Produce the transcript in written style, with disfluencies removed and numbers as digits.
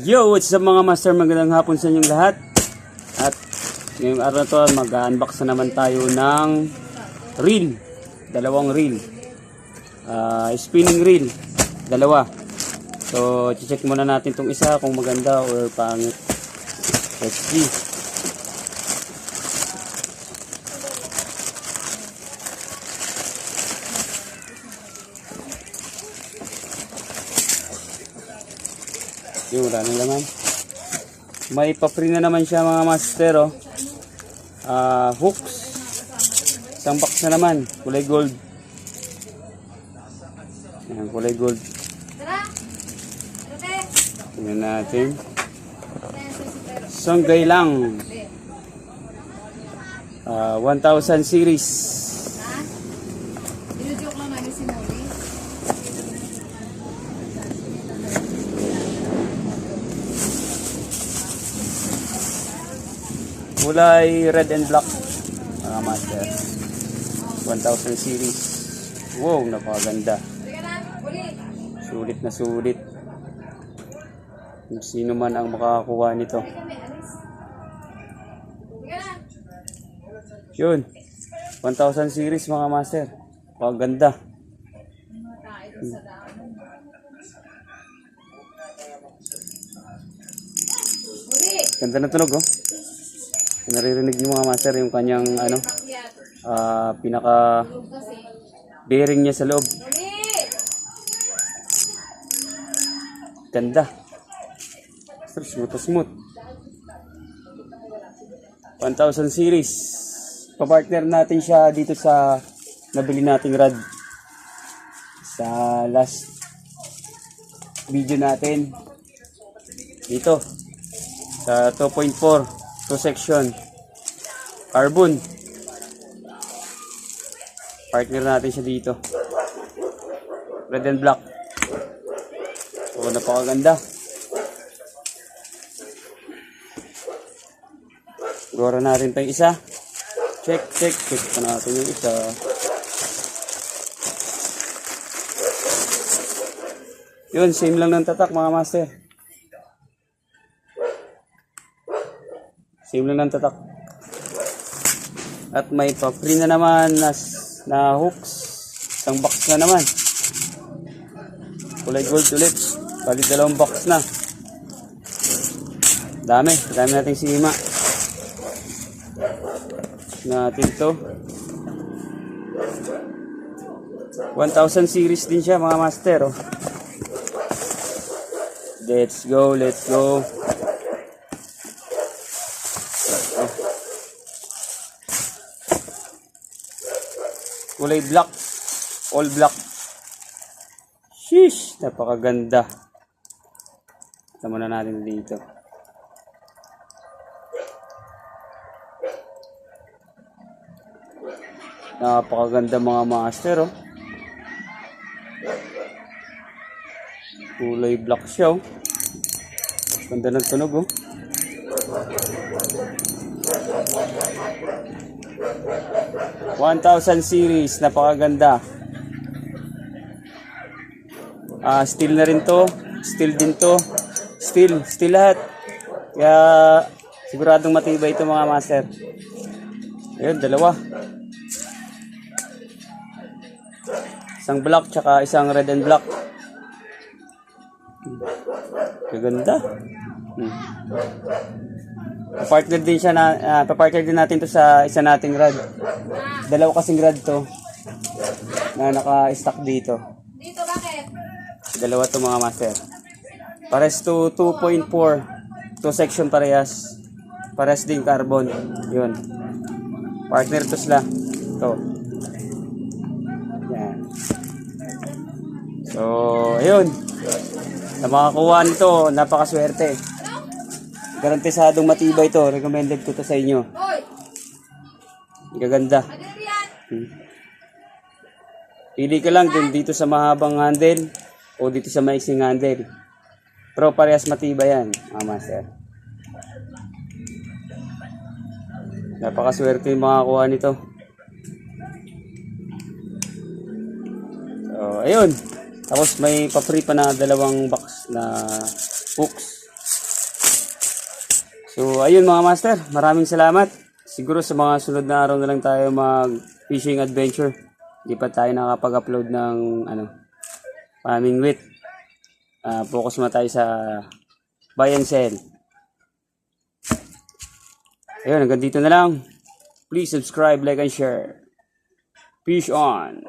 Yo, what's up mga master? Magandang hapon sa inyong lahat. At ngayong araw na to, mag-unbox na naman tayo ng reel. Dalawang reel. Spinning reel. Dalawa. So, check muna natin itong isa kung maganda or pangit. Let's see. Yung wala nang laman. May pa-free na naman siya mga master, oh. Hooks. Isang box na naman. Kulay gold. Ayan, kulay gold. Tingnan natin. Songgay lang. 1000 series. Kulay red and black mga master. 1000 series. Wow, napakaganda. Sulit na sulit. Kung sino man ang makakakuha nito. Yun. 1000 series mga master. Napakaganda. Ganda na tunog, oh. Naririnig niyo mga master yung kanyang pinaka bearing niya sa loob. Ganda. Smooth. 1000 series. Pa-partner natin siya dito sa nabili nating rod sa last video natin. Dito sa 2.4 2 section carbon. Partner natin siya dito. Red and black. So, napakaganda. Gora natin pa yung isa. Check pa natin yung isa. Yun, same lang ng tatak mga master. Same lang ng tatak. At may pa-free na naman na hooks. Isang box na naman. Kulay gold ulit. Bali dalawang box na. Dami natin sima. Natin to. 1000 series din siya mga master, oh. Let's go. Kulay black. All black. Sheesh. Napakaganda. Ito muna natin dito. Napakaganda mga master, oh. Kulay black siya, oh. Ganda ng tunog, oh. $1,000 series, napakaganda. Steel na rin to, steel din to, steel lahat. Kaya siguradong matibay ito mga master. Ayun, dalawa. Isang black tsaka isang red and black. Kaganda. Partner din siya pa-partner din natin to sa isa nating rod. Dalawa kasing rod to na naka-stack dito. Dito bakit? Dalawa to mga master. Pares to 2.4 2 section parehas. Pares din carbon. Yun. Partner to sila. To. Yan. So, ayun. Sa makakuha nito, napakaswerte. Garantisadong matibay ito. Recommended ko to sa inyo. Gaganda. Pili ka lang dito sa mahabang handle o dito sa maiksing handle. Pero parehas matibay yan, mga master. Napakaswerte yung makakuha nito. So, ayun. Tapos may pa-free pa na dalawang box na hooks. So, ayun mga master, maraming salamat. Siguro sa mga sunod na araw na lang tayo mag-fishing adventure. Hindi pa tayo nakapag-upload ng farming with. Focus na tayo sa buy and sell. Ayun, hanggang dito na lang. Please subscribe, like, and share. Fish on!